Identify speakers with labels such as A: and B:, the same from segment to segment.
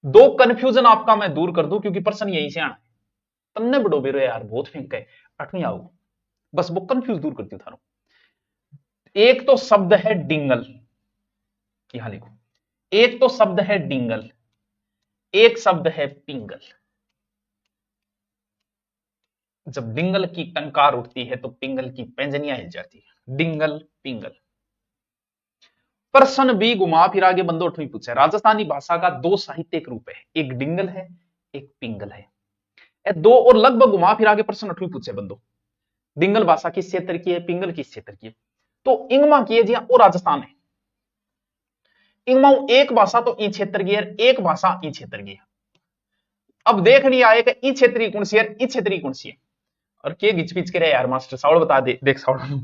A: दो कंफ्यूजन आपका मैं दूर कर दूं, क्योंकि प्रश्न यहीं से आना है। तन्ने बड़ो बेरो यार, बहुत फेंक है, 8वीं आओ, बस वो कंफ्यूज दूर करती हूँ थारो। एक तो शब्द है डिंगल, यहां लिखो, एक तो शब्द है डिंगल, एक शब्द है पिंगल। जब डिंगल की टंकार उठती है तो पिंगल की पैंजनियां हिल जाती है। डिंगल पिंगल। प्रश्न भी घुमा फिरा के बंदो 8वीं पूछा है। राजस्थानी भाषा का दो साहित्यिक रूप है, एक डिंगल है, एक पिंगल है। ये दो और लगभग घुमा फिरा के प्रश्न 8वीं पूछे बंदो। डिंगल भाषा किस क्षेत्र की है, पिंगल किस क्षेत्र की है? तो इंगमा की है जी, वो राजस्थान है। इंगमा एक भाषा तो ई क्षेत्र की है, एक भाषा ई क्षेत्र की है। अब देख नहीं आए कि ई क्षेत्रीय कौन सी है, ई क्षेत्रीय कौन सी है। और के घिच पिच करे यार मास्टर सावड़ बता दे, देख सावड़।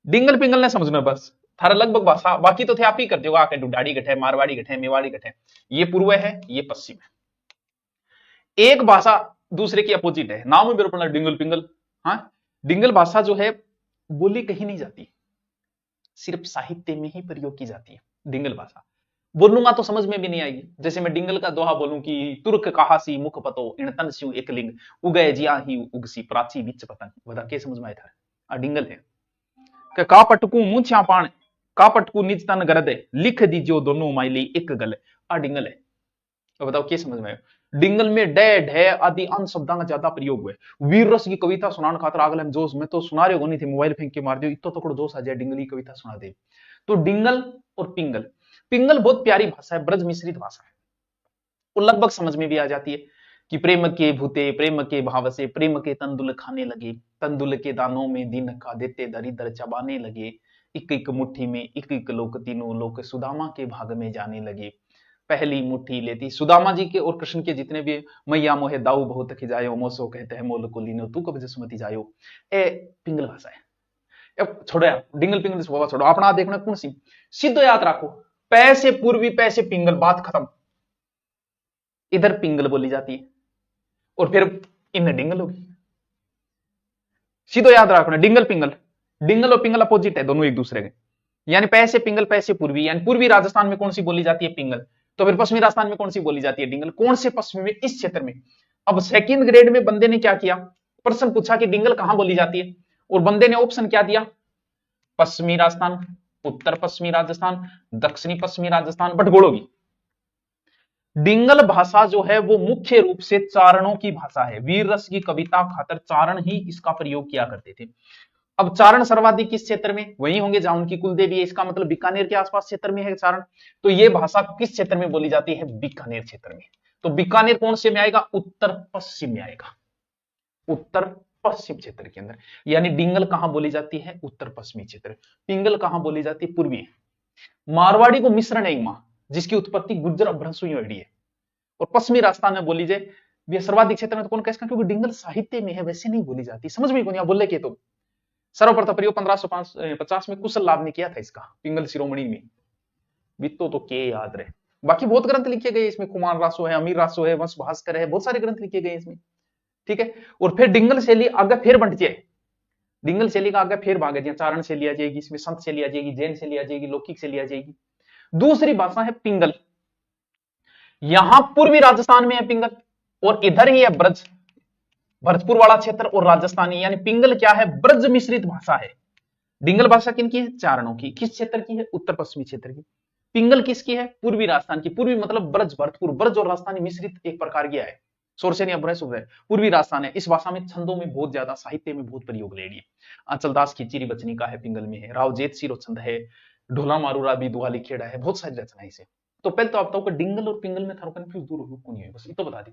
A: डिंगल पिंगल ने समझना बस, थारा लगभग भाषा बाकी तो थे आप ही करते हो, आके डुडाड़ी गठे, मारवाड़ी गठे, मेवाड़ी गठे। ये पूर्व है, ये पश्चिम है। एक भाषा दूसरे की अपोजिट है, नाम है मेरे पढ़ना डिंगल पिंगल। हाँ, डिंगल भाषा जो है बोली कहीं नहीं जाती, सिर्फ साहित्य में ही प्रयोग की जाती है डिंगल भाषा। बोलूंगा तो समझ में भी नहीं आएगी। जैसे मैं डिंगल का दोहा बोलूं कि तुर्क कहा सी मुख पतो इन तन स्यू एक लिंग उगए जिया ही उगसी प्राची विच पतंग, बता के समझ में आया था। डिंगल है कि का पटकू मुंह छ्या पान, का पटकू निज तन गरदे, लिख दीजियो दोनों माइली एक गल। डिंगल है। तो बताओ क्या समझ में आया? डिंगल में डे ढे आदि अन्य शब्दों का ज्यादा प्रयोग हुआ है। वीर रस की कविता सुनाने खातर अगले में जोश में तो सुना रहे हो नहीं थे, मोबाइल फेंक के मार दियो, इतो तकड़ो जोश आ जाए डिंगल की कविता सुना दे। तो डिंगल और पिंगल, पिंगल बहुत प्यारी भाषा है, ब्रज मिश्रित भाषा है, वो लगभग समझ में भी आ जाती है कि प्रेम के भूते प्रेम के भाव से प्रेम के तंदुल खाने लगे, तंदुल के दानों में दिन का देते दरिद्र चबाने लगे, एक एक मुट्ठी में एक एक लोक तीनों लोक सुदामा के भाग में जाने लगे। पहली मुट्ठी लेती सुदामा जी के और कृष्ण के जितने भी, मैया मोहे दाऊ बहुत खिजायो मोसो कहते हैं मोल को लीनो तू कब जसमती जायो। ए पिंगल भाषा है। अब छोड़ो यार डिंगल पिंगल स्वभाव छोड़ो, अपना देखना कौन सी सीधो याद रखो, पैसे पूर्वी पैसे पिंगल, बात खत्म। इधर पिंगल बोली जाती है और फिर इनमें डिंगल होगी। सीधो याद रखना डिंगल पिंगल, डिंगल और पिंगल अपोजिट है दोनों एक दूसरे के। यानी पैसे पिंगल पैसे पूर्वी, यानी पूर्वी राजस्थान में कौन सी बोली जाती है, पिंगल। तो फिर पश्चिमी राजस्थान में कौन सी बोली जाती है, डिंगल। कौन से पश्चिमी में, इस क्षेत्र में। अब सेकंड ग्रेड में बंदे ने क्या किया, प्रश्न पूछा कि डिंगल कहां बोली जाती है, और बंदे ने ऑप्शन क्या दिया, पश्चिमी राजस्थान, उत्तर पश्चिमी राजस्थान, दक्षिणी पश्चिमी राजस्थान, बटगोड़ों की। डिंगल भाषा जो है वो मुख्य रूप से चारणों की भाषा है। वीर रस की कविता खातर चारण ही इसका प्रयोग किया करते थे। अब चारण सर्वाधिक किस क्षेत्र में, वही होंगे जहां उनकी कुलदेवी है, इसका मतलब बीकानेर के आसपास क्षेत्र में है चारण। तो ये भाषा किस क्षेत्र में बोली जाती है, बीकानेर क्षेत्र में। तो बीकानेर कौन से में आएगा, उत्तर पश्चिम में आएगा, उत्तर पश्चिम क्षेत्र के अंदर। यानी डिंगल कहां बोली जाती है, उत्तर पश्चिमी क्षेत्र। पिंगल कहां बोली जाती है, पूर्वी। मारवाड़ी को मिश्रण है इंगमा, जिसकी उत्पत्ति गुर्जर अपभ्रंश हुई है, और पश्चिमी राजस्थान में बोली जाए ये सर्वाधिक क्षेत्र में, तो कौन कहेगा, क्योंकि डिंगल साहित्य में है, वैसे नहीं बोली जाती। समझ में कौन यहाँ बोले के, तो सर्वप्रथम प्रयोग 1550 में कुशल लाभ ने किया था इसका, पिंगल शिरोमणि में। बीतो तो के याद रहे, बाकी बहुत ग्रंथ लिखे गए इसमें, कुमार रासो है, अमीर रासो है, वंश भास्कर है, बहुत सारे ग्रंथ लिखे गए इसमें। ठीक है। और फिर डिंगल शैली आगे फिर बंट जाए, डिंगल शैली का आगे फिर भाग है, चारण शैली आ जाएगी इसमें, संत शैली आ जाएगी, जैन शैली आ जाएगी, लौकिक शैली आ जाएगी। दूसरी भाषा है पिंगल, यहां पूर्वी राजस्थान में है पिंगल, और इधर ही है ब्रज, भरतपुर वाला क्षेत्र और राजस्थानी। यानी पिंगल क्या है, ब्रज मिश्रित भाषा है। डिंगल भाषा किनकी है, चारणों की। किस क्षेत्र की है, उत्तर पश्चिमी क्षेत्र की। पिंगल किसकी है, पूर्वी राजस्थान की। पूर्वी मतलब ब्रज, भरतपुर, ब्रज और राजस्थानी मिश्रित एक प्रकार की है, सोरसेन या ब्रज है, पूर्वी राजस्थान है। इस भाषा में छंदों में बहुत ज्यादा, साहित्य में बहुत प्रयोग ले लिए। अचलदास खिचड़ी बचनी का है, पिंगल में है। राव जेत सिरो छंद है, ढोला मारूरा भी दुआ लिखेड़ा है, बहुत सारी रचना है इसे। तो पहले तो आप बताओ कि डिंगल और पिंगल में थारो कंफ्यूज दूर हो, बस ये तो बता दी।